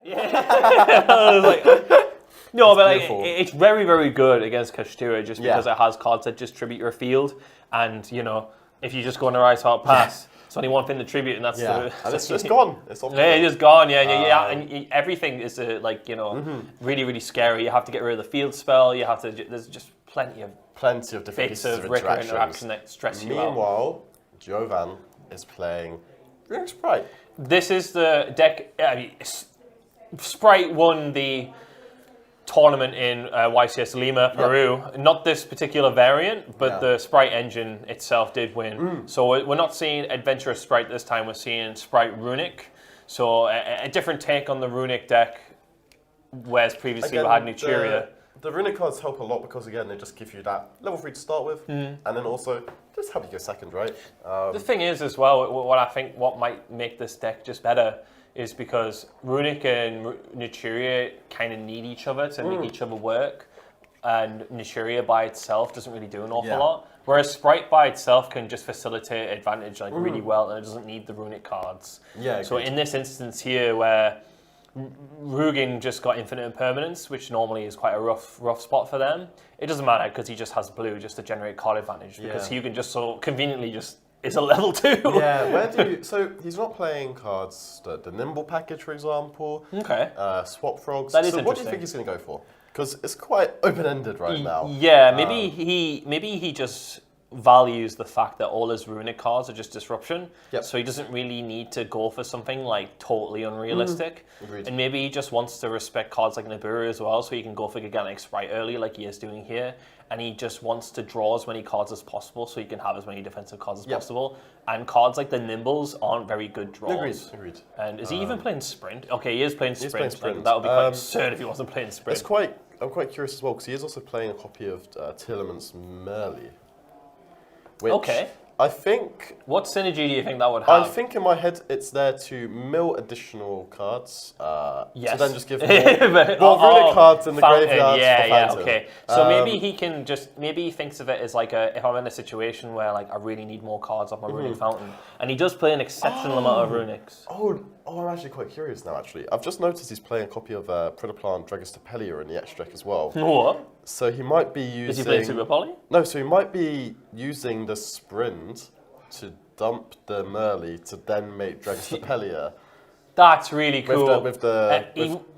Yeah. No, but like, it's very, very good against Kashtira just because it has cards that just tribute your field. And, you know, if you just go on a Rise Heart Pass, it's only one thing to tribute, and that's and it's just gone. It's it's just gone, and everything is, really, really scary. You have to get rid of the field spell. You have to, there's just plenty of different bits of Rikka interaction that stress you out. Meanwhile, Jovan is playing Spright. This is the deck. Spright won the tournament in YCS Lima, Peru. Not this particular variant, but the Spright engine itself did win. So we're not seeing Adventurous Spright this time. We're seeing Spright Runick. So a different take on the Runick deck, whereas previously we had Nuturia. The Runick cards help a lot because, again, they just give you that level 3 to start with, and then also just help you go second, right? The thing is, as well, what might make this deck just better is because Runick and Nuturia kind of need each other to make each other work, and Nuturia by itself doesn't really do an awful lot. Whereas Spright by itself can just facilitate advantage really well, and it doesn't need the Runick cards. Yeah. So in this instance here, where Rugen just got infinite impermanence, which normally is quite a rough spot for them, it doesn't matter because he just has blue just to generate card advantage because Hugen just so conveniently just is a level 2. Yeah, so he's not playing cards, the Nimble package, for example. Okay. Swap Frogs. That is so what do you think he's going to go for? Because it's quite open-ended right now. Yeah, maybe he just values the fact that all his Runick cards are just disruption. So he doesn't really need to go for something like totally unrealistic. Agreed. And maybe he just wants to respect cards like Nibiru as well, so he can go for Gigantic Spright early like he is doing here. And he just wants to draw as many cards as possible so he can have as many defensive cards as possible. And cards like the Nimbles aren't very good draws. Agreed. And is he even playing Sprint? Okay, he is playing Sprint. Playing Sprint. That would be quite absurd if he wasn't playing Sprint. I'm quite curious as well because he is also playing a copy of Tillerman's Merly. Which I think... What synergy do you think that would have? I think in my head it's there to mill additional cards. To then just give more Runick cards in the graveyard. Okay. So maybe he can just... Maybe he thinks of it as like if I'm in a situation where like I really need more cards off my Runick fountain. And he does play an exceptional amount of Runicks. Oh, I'm actually quite curious now, actually. I've just noticed he's playing a copy of Predaplan Dragostapelia in the extra deck as well. What? So he might be using... Is he playing Super Poly? No, so he might be using the Sprint to dump the Merly to then make Dragostapelia. That's really cool.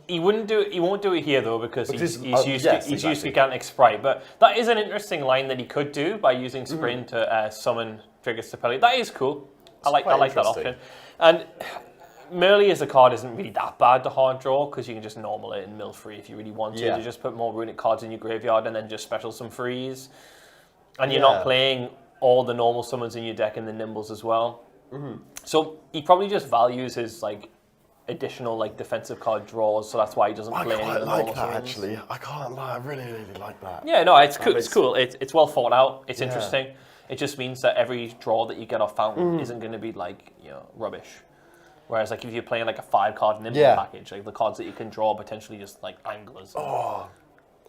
He wouldn't do it. He won't do it here though because he's used Gigantic Spright. But that is an interesting line that he could do by using Sprint to summon Dragostapelia. That is cool. I like that option. And Merly as a card isn't really that bad to hard draw because you can just normal it and mill free if you really want to. You just put more Runick cards in your graveyard and then just special some frees. And you're not playing all the normal summons in your deck and the Nimbles as well. So he probably just values his like additional like defensive card draws, so that's why he doesn't play any of the normal summons. Actually. I can't lie, I really, really like that. Yeah, no, it's cool. It's cool. It's well thought out. It's interesting. It just means that every draw that you get off fountain isn't going to be like rubbish. Whereas, like, if you're playing like a 5-card Nimble package, like the cards that you can draw are potentially just like anglers. Oh,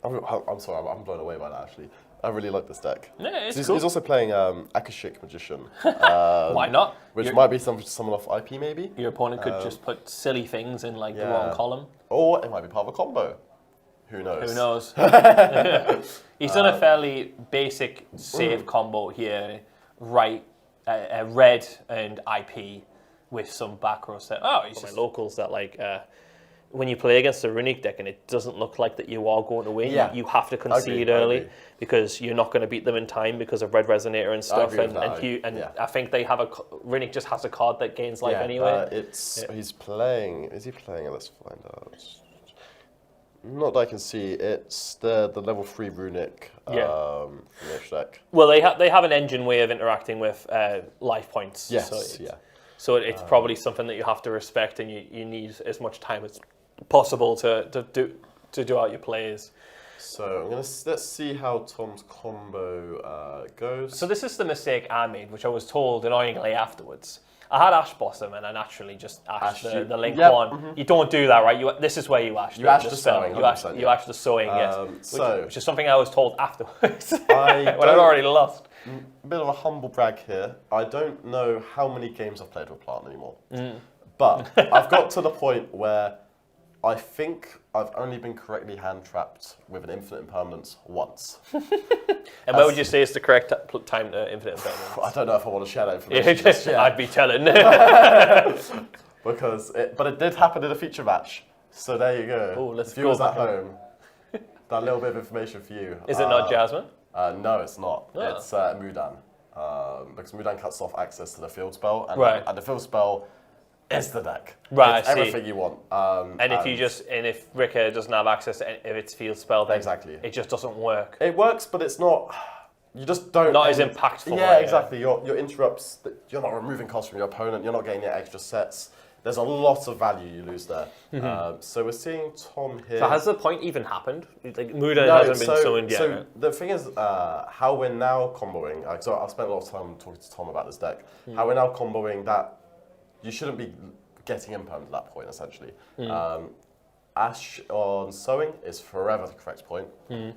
I'm sorry, I'm blown away by that. Actually, I really like this deck. Yeah, it's cool. He's also playing Akashic Magician. Why not? Which might be someone off IP, maybe. Your opponent could just put silly things in like the wrong column, or it might be part of a combo. Who knows? Who knows? He's done a fairly basic save combo here, right? Red and IP. With some back row set. It's just locals that like when you play against a Runick deck and it doesn't look like that you are going to win, you have to concede early because you're not going to beat them in time because of Red Resonator and stuff. I think they have Runick just has a card that gains life anyway. He's playing. Is he playing? Let's find out. Not that I can see. It's the level 3 Runick deck. Well, they have an engine way of interacting with life points. Yes. So it's probably something that you have to respect, and you need as much time as possible to do out your plays. So let's see how Tom's combo goes. So this is the mistake I made, which I was told annoyingly afterwards. I had Ash Blossom and I naturally just Ash the Link one. You don't do that, right? This is where you Ash. You Ash the sowing. You Ash the sowing, yes. Which is something I was told afterwards when I'd already lost. A bit of a humble brag here. I don't know how many games I've played with Plant anymore. But I've got to the point where I think I've only been correctly hand-trapped with an infinite impermanence once. And what would you say is the correct time to infinite impermanence? I don't know if I want to share that information just yet. I'd be telling. But it did happen in a feature match. So there you go. Oh, let's Viewers at home, that little bit of information for you. Is it not Jasmine? No, it's not. Oh. It's Mudan. Because Mudan cuts off access to the field spell, and the field spell is the deck. Right, it's everything you want. And if Rikka doesn't have access to if it's field spell, then it just doesn't work. It works, but it's not. You just don't. Not as impactful. Yeah, exactly. Your interrupts. You're not removing costs from your opponent. You're not getting your extra sets. There's a lot of value you lose there. So we're seeing Tom here. So has the point even happened? Like Muda hasn't been summoned yet. So the thing is, how we're now comboing. So I've spent a lot of time talking to Tom about this deck. How we're now comboing that. You shouldn't be getting imperm at that point, essentially. Ash on sowing is forever the correct point.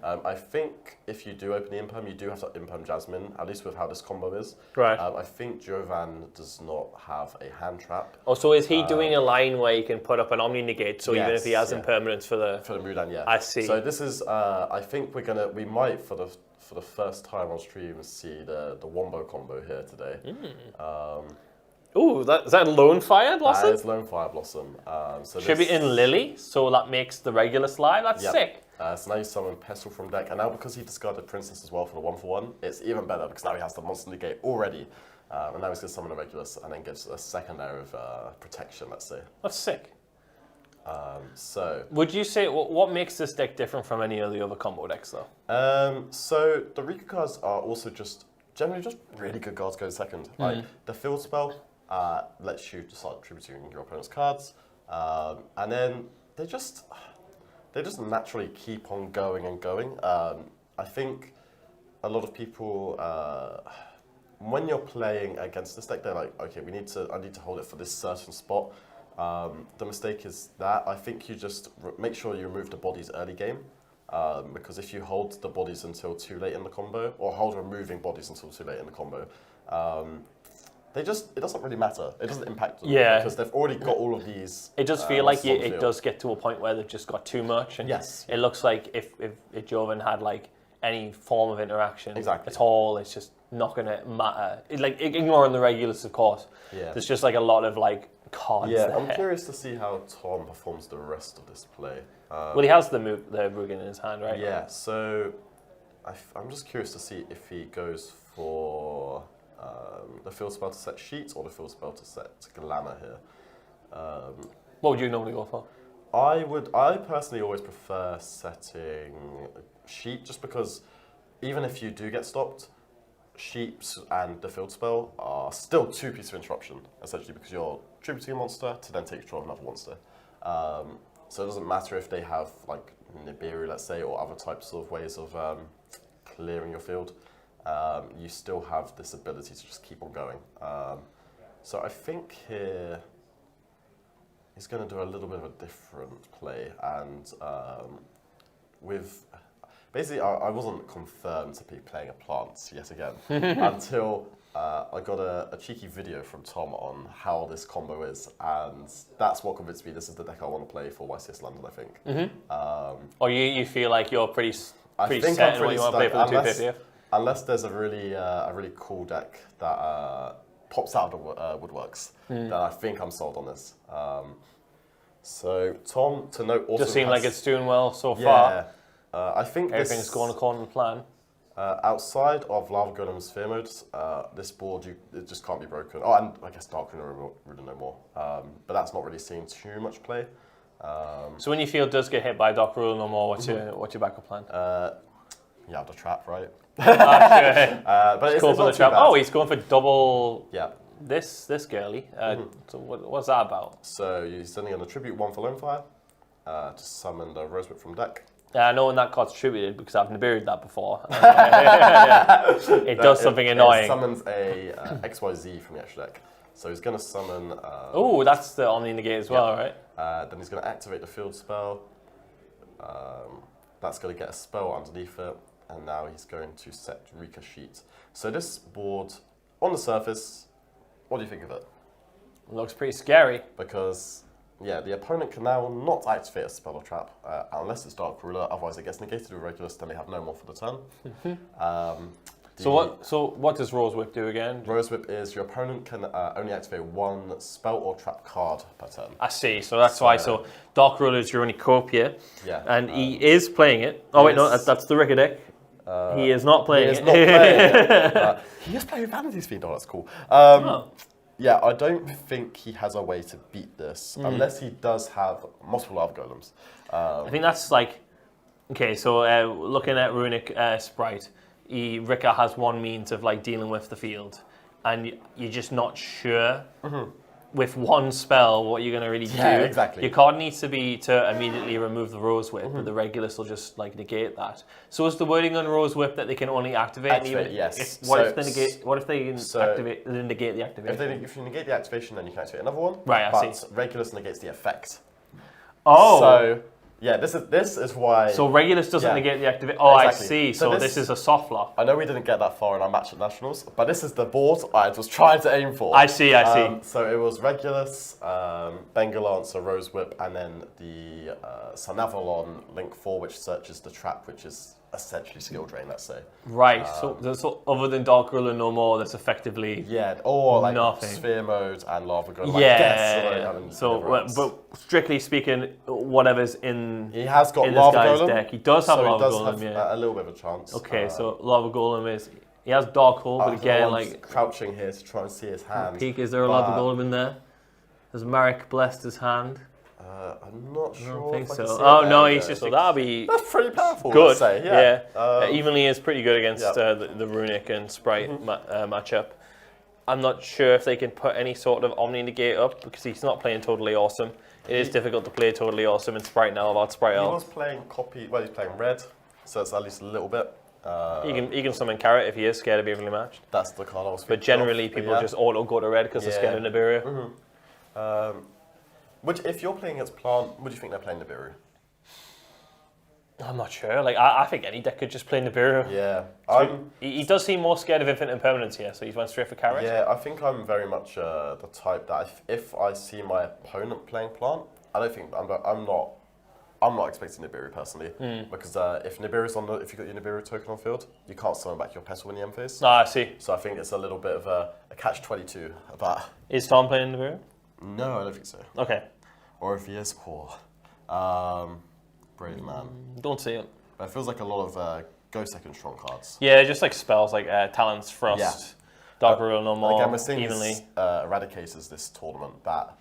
I think if you do open the imperm, you do have to imperm Jasmine, at least with how this combo is. Right. I think Jovan does not have a hand trap. Oh, so is he doing a line where you can put up an Omni Negate, so even if he has impermanence for the Mudan, yeah. I see. So this is, I think we might for the first time on stream see the Wombo combo here today. Ooh, is that Lone Fire Blossom? That is Lone Fire Blossom. Tribute in Lily, so that makes the regular slide. That's sick. So now you summon Pestle from deck, and now because he discarded Princess as well for the 1/1, it's even better because now he has the Monster Negate already. And now he's going to summon a Regulus and then gives a second layer of protection, let's say. That's sick. So would you say, what makes this deck different from any of the other combo decks though? So the Rikka cards are also generally just really good cards going second. Like the field spell lets you start tributing your opponent's cards, and then they just naturally keep on going and going. I think a lot of people, when you're playing against this deck, they're like, okay, I need to hold it for this certain spot. The mistake is that I think you just make sure you remove the bodies early game, because if you hold the bodies until too late in the combo, or hold removing bodies until too late in the combo, it doesn't really matter. It doesn't impact them because they've already got all of these. It does feel like it does get to a point where they've just got too much, and it looks like if Jovan had like any form of interaction at all, it's just not going to matter. Like ignoring the Regulus, of course. Yeah. There's just like a lot of like cards. Yeah, there. I'm curious to see how Tom performs the rest of this play. Well, he has the Rugen in his hand, right? Yeah. So I'm just curious to see if he goes for the field spell to set Sheet or the field spell to set Glamour here. What would you normally go for? I personally always prefer setting Sheet, just because even if you do get stopped, Sheeps and the field spell are still 2 pieces of interruption, essentially, because you're tributing a monster to then take control of another monster. So it doesn't matter if they have like Nibiru, let's say, or other types of ways of clearing your field. You still have this ability to just keep on going. So I think here he's going to do a little bit of a different play, and basically I wasn't confirmed to be playing a plant yet again until I got a cheeky video from Tom on how this combo is, and that's what convinced me this is the deck I want to play for YCS London, I think. Or you feel like you're pretty set in what you want to play for the 250th? Unless there's a really cool deck that pops out of the woodworks, then I think I'm sold on this. So Tom, to note, also just seems like it's doing well so far. I think everything's going according to plan. Outside of Lava Golem Sphere modes, this board it just can't be broken. Oh, and I guess Dark Ruler no more. But that's not really seeing too much play. So when your field does get hit by Dark Ruler no more, what's your backup plan? You have the trap, right? But it's going for the trap. Oh, he's going for double. Yeah. This girly. So what's that about? So you're sending on a tribute 1 for Lone Fire to summon the Rosebud from deck. Yeah, I know when that card's tributed because I've buried that before. It does something annoying. It summons a XYZ from the extra deck. So he's going to summon. Oh, that's the Omni Negate as well, right? Then he's going to activate the field spell. That's going to get a spell underneath it. And now he's going to set Rikka Sheet. So this board, on the surface, what do you think of it? Looks pretty scary. Because Yeah, the opponent can now not activate a spell or trap unless it's Dark Ruler. Otherwise, it gets negated with Regulus. Then they have no more for the turn. So what does Rose Whip do again? Rose Whip is your opponent can only activate one spell or trap card per turn. I see. So that's why. So Dark Ruler is your only copier. Yeah. And he is playing it. Oh wait, no, that's the Rikka deck. He is not playing it. Not playing it. He is playing Vanity's Fiend. Oh, that's cool. Yeah, I don't think he has a way to beat this unless he does have multiple Lava Golems. I think that's like, okay, so looking at Runick Spright, Rikka has one means of like dealing with the field, and you're just not sure with one spell what you're going to really do. Yeah, exactly. Your card needs to be to immediately remove the Rose Whip, but the Regulus will just like negate that. So is the wording on Rose Whip that they can only activate? Yes. What if they negate the activation? If you negate the activation, then you can activate another one. Right, I see. But Regulus negates the effect. Oh. So yeah, this is why. So Regulus doesn't negate the activation. Oh, exactly. I see. So this is a soft lock. I know we didn't get that far in our match at Nationals, but this is the board I was trying to aim for. I see. So it was Regulus, Bengalancer, Rose Whip, and then the Sanavalon Link 4, which searches the trap, which is essentially skill drain, let's say. Right. So other than Dark Ruler, no more. That's effectively or like nothing. Sphere Mode and Lava Golem. But strictly speaking, whatever's in he has got in Lava this guy's Golem. deck, he does have Lava Have Golem. a little bit of a chance. Okay, so Lava Golem is he has Dark Hole, but again, like crouching here to try and see his hand. Peak, is there a Lava Golem in there? Has Marek blessed his hand? I'm not sure. I don't think so. Oh no, he's just. So that's pretty powerful. Good. Let's say. Yeah. Evenly is pretty good against the Runick and Spright matchup. I'm not sure if they can put any sort of Omni Negate up because he's not playing Totally Awesome. It is difficult to play Totally Awesome in Spright now without Spright He Elf. was playing copy. Well, he's playing red, so it's at least a little bit. He can summon Carrot if he is scared of evenly matched. That's the card I was. But generally, people just auto go to red because they're scared of Nibiru. If you're playing against Plant, would you think they're playing Nibiru? I'm not sure. Like I think any deck could just play Nibiru. Yeah, he does seem more scared of Infinite Impermanence here, so he's went straight for Carrot. Yeah, I think I'm very much the type that if I see my opponent playing Plant, I don't think I'm not expecting Nibiru personally because if Nibiru's if you got your Nibiru token on field, you can't summon back your Petal in the end phase. Ah, I see. So I think it's a little bit of a catch-22 about. Is Tom playing Nibiru? No, I don't think so. Okay. Or if he is, poor. Brave man. Don't see it. But it feels like a lot of go second strong cards. Yeah, just like spells like Talon's Frost, Dark Ruler no more, again, we're seeing evenly. Eradicators this tournament that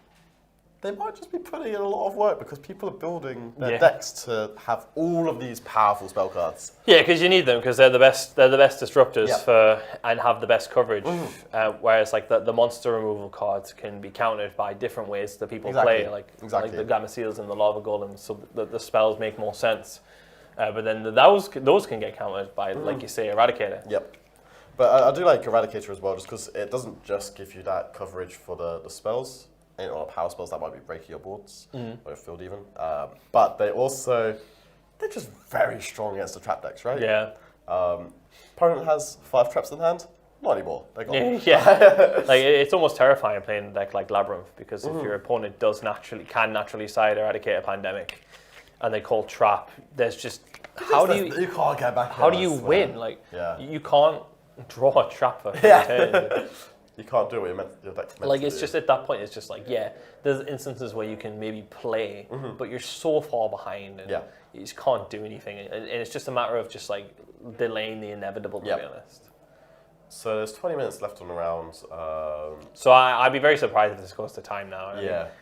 they might just be putting in a lot of work because people are building their decks to have all of these powerful spell cards. Yeah, because you need them because they're the best disruptors for and have the best coverage. Whereas like the monster removal cards can be countered by different ways that people play, like the Gamma Seals and the Lava Golems. So the spells make more sense. But then those can get countered by like you say Eradicator. Yep. But I do like Eradicator as well, just because it doesn't just give you that coverage for the spells. Or power spells that might be breaking your boards or your field even. But they're just very strong against the trap decks, right? Yeah. Opponent has 5 traps in hand. Not anymore. They're gone. Yeah. Like it's almost terrifying playing a deck like Labyrinth because if your opponent can naturally side Eradicator Pandemic, and they call trap, there's just you can't get back. How do you win? Like you can't draw a trap for turn. You can't do what your deck's meant like to it's do. just at that point it's just like there's instances where you can maybe play but you're so far behind and you just can't do anything and it's just a matter of just like delaying the inevitable to be honest. So there's 20 minutes left on the round. So I'd be very surprised if this goes to time now.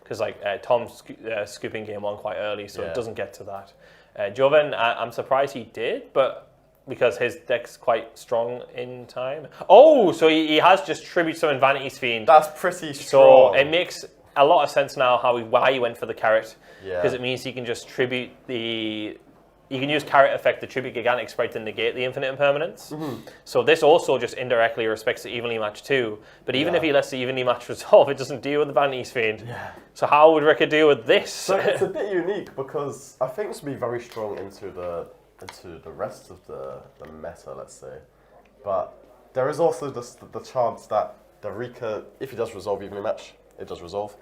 Because like Tom's scooping game 1 quite early so it doesn't get to that. Jovan, I'm surprised he did, but because his deck's quite strong in time. Oh, so he has just Tribute Summon Vanity's Fiend. That's pretty strong. So it makes a lot of sense now why he went for the Carrot. Because it means he can just tribute he can use Carrot effect to tribute Gigantic Sprite to negate the Infinite Impermanence. So this also just indirectly respects the Evenly Match too. But even if he lets the Evenly Match resolve, it doesn't deal with the Vanity's Fiend. So how would Rikka deal with this? So it's a bit unique because I think this would be very strong into the rest of the meta, let's say. But there is also the chance that the Rikka, if he does resolve Evenly Match, it does resolve.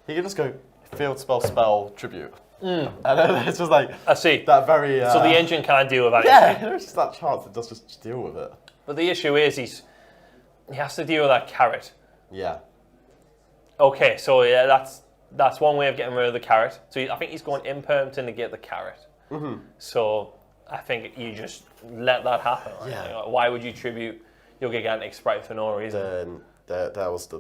He can just go, field spell tribute. And then it's just like I see that very. So the engine can't deal with that. Yeah, there's just that chance it does just deal with it. But the issue is he has to deal with that carrot. Yeah. Okay, so yeah, that's one way of getting rid of the carrot. So I think he's going imperm to negate the carrot. So I think you just let that happen. Right? Yeah. Like, why would you tribute your gigantic Spright for no reason? Then that was the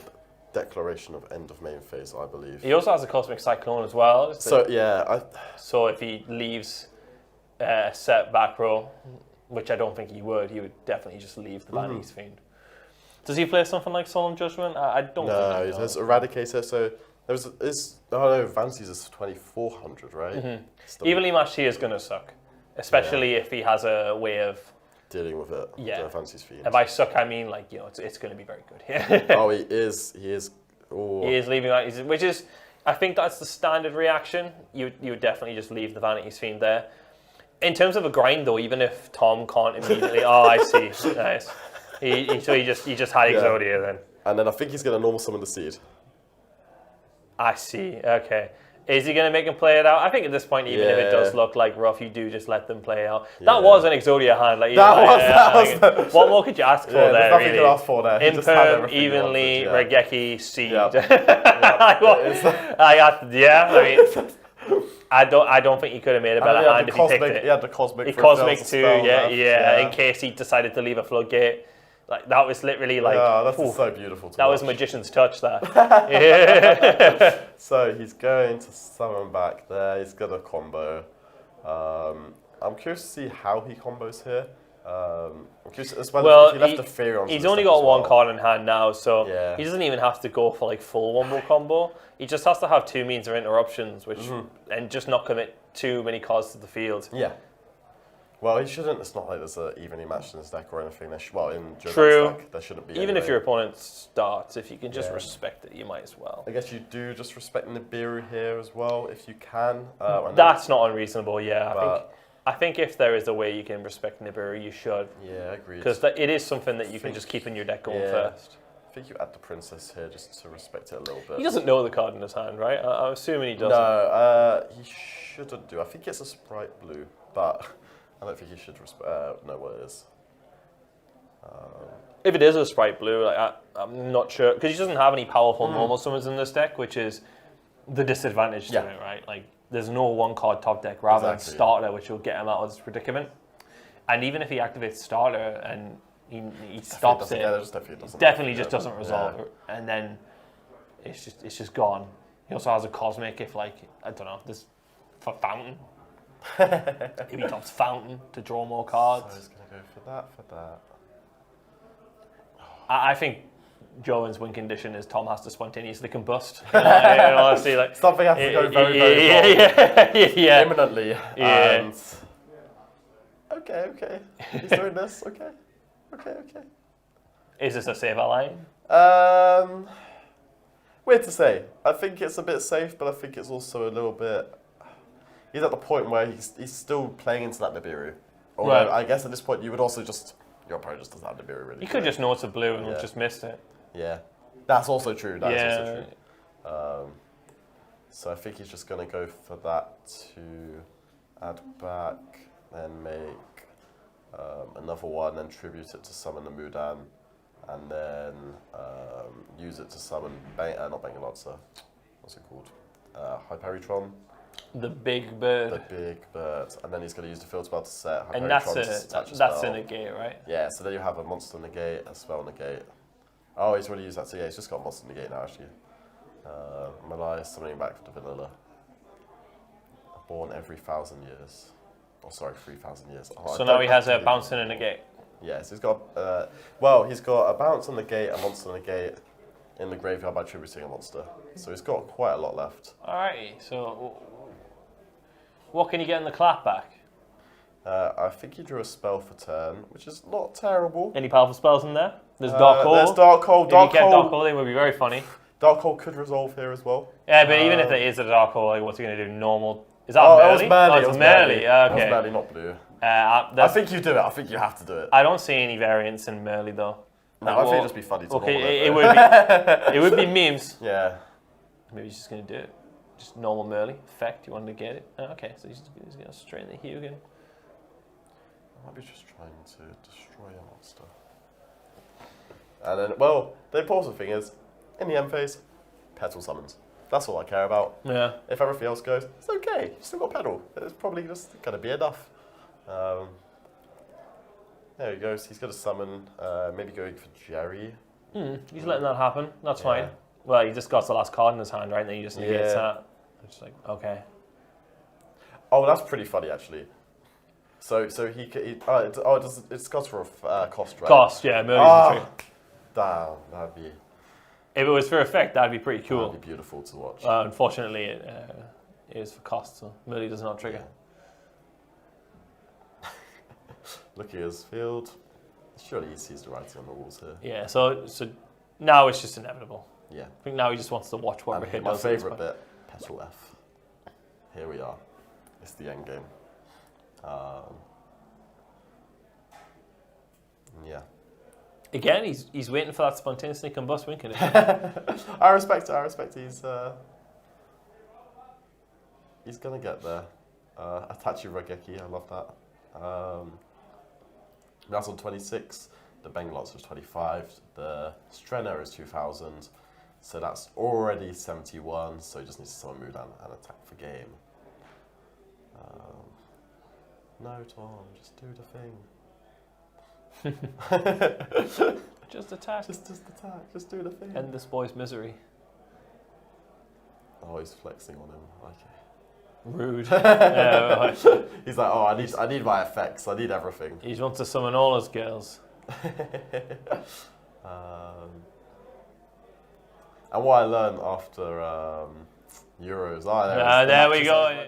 declaration of end of main phase, I believe. He also has a Cosmic Cyclone as well. So yeah, so if he leaves a set back row, which I don't think he would definitely just leave the Vanity's Fiend. Does he play something like Solemn Judgment? I don't think no, he has Eradicator, so Vanity's is 2400, right? Evenly matched here is going to suck, especially if he has a way of dealing with it. Yeah. Vanity's Fiend. And by suck, I mean like it's going to be very good. Oh, he is. Oh. He is leaving that, which is, I think that's the standard reaction. You would definitely just leave the Vanity's Fiend there. In terms of a grind, though, even if Tom can't immediately, oh, I see, nice. So he just had Exodia then. And then I think he's going to normal summon the Seed. I see. Okay. Is he going to make him play it out? I think at this point, even if it does look like rough, you do just let them play out. That was an Exodia hand. Like, what more could you ask for there? Nothing really? to ask for there. Imperm, evenly, Regeki, Seed. I don't think he could have made a better hand if he picked it. He had the Cosmic. He Cosmic too, in case he decided to leave a floodgate. Like that was literally like. Yeah, that's so beautiful. That was magician's touch. That. So he's going to summon back there. He's got a combo. I'm curious to see how he combos here. I'm curious as well if he left a fear on. He's only got one card in hand now, so he doesn't even have to go for like full wombo combo. He just has to have two means of interruptions, which and just not commit too many cards to the field. Yeah. Well, he shouldn't. It's not like there's an evenly matched in his deck or anything. In Jovan's deck, there shouldn't be. Even if your opponent starts, if you can just respect it, you might as well. I guess you do just respect Nibiru here as well, if you can. That's not unreasonable. Yeah, I think if there is a way you can respect Nibiru, you should. Yeah, agreed. Because it is something that you can just keep in your deck going first. I think you add the Princess here just to respect it a little bit. He doesn't know the card in his hand, right? I'm assuming he doesn't. No, he shouldn't do. I think it's a Spright Blue, but I don't think he should know what it is. If it is a Spright Blue, like I'm not sure, because he doesn't have any powerful normal summons in this deck, which is the disadvantage to it, right? Like, there's no one-card top deck rather than Starter, which will get him out of this predicament. And even if he activates Starter and he stops it, definitely just doesn't resolve it, and then it's just gone. He also has a Cosmic if, like, I don't know, there's for Fountain. If he drops Fountain to draw more cards. So he's going to go for that. I think Jovan's win condition is Tom has to spontaneously combust. Honestly, like something has to go very, very wrong. Imminently. Yeah. And okay. He's doing this. Okay. Is this a safe line? Weird to say. I think it's a bit safe, but I think it's also a little bit. He's at the point where he's still playing into that Nibiru. Although I guess at this point you would also just. Your opponent just doesn't have Nibiru really. You could just know it's a blue and just missed it. Yeah. That's also true. That is also true. So I think he's just going to go for that to add back, then make another one, then tribute it to summon the Mudan, and then use it to summon not Bangalotsa. What's it called? Hyperitron. The big bird. The big bird. And then he's going to use the field spell to set Hyperitron. And that's a negate, right? Yeah, so then you have a monster negate, a spell negate. Oh, he's already used that, so yeah, he's just got a monster negate now, actually. Malaya summoning back to vanilla. Born every 1,000 years. Oh, sorry, 3,000 years. Oh, so now he has a bounce and a negate. Yes, he's got, he's got a bounce on the gate, a monster negate in the graveyard by tributing a monster. So he's got quite a lot left. Alrighty, so what can you get in the clapback? I think he drew a spell for turn, which is not terrible. Any powerful spells in there? There's Dark Hole. There's Dark Hole. If you kept Dark Hole, it would be very funny. Dark Hole could resolve here as well. Yeah, but even if there is a Dark Hole, like, what's he going to do? Normal? Is that Merly? It was Merly. Okay. It was Merly, not blue. I think you do it. I think you have to do it. I don't see any variants in Merly, though. No, I think it'd just be funny to it would be. It would be memes. Yeah. Maybe he's just going to do it. just normal melee effect. You want to get it. Okay, so he's going to straight in the Hugin. I might be just trying to destroy a monster. And then, well, the important thing is, in the end phase, Petal summons. That's all I care about. Yeah. If everything else goes, it's okay. You've still got Petal. It's probably just going to be enough. There he goes. He's going to summon, maybe going for Jerry. He's letting that happen. That's fine. Well, he just got the last card in his hand, right? And then he just negates that. It's like, okay. Oh, that's pretty funny, actually. So it's cost for a cost, right? Cost, yeah. Damn, that'd be... If it was for effect, that'd be pretty cool. That'd be beautiful to watch. Unfortunately, it is for cost, so melee does not trigger. Look at his field. Surely he sees the writing on the walls here. Yeah, so now it's just inevitable. Yeah. I think now he just wants to watch what hit does. My favourite bit, Petal F. Here we are. It's the end game. Yeah. Again, he's waiting for that spontaneously combust win condition. I respect it. He's gonna get there. Atachi Rageki, I love that. That's on 26. The Bengalots was 25. The Strenner is 2000. So that's already 71. So he just needs to summon Mudan and attack for game. No, Tom, just do the thing. Just attack. Just attack. Just do the thing. End this boy's misery. Oh, he's flexing on him. Okay. Rude. He's like, oh, I need my effects. I need everything. He wants to summon all his girls. And what I learned after Euros. There we go.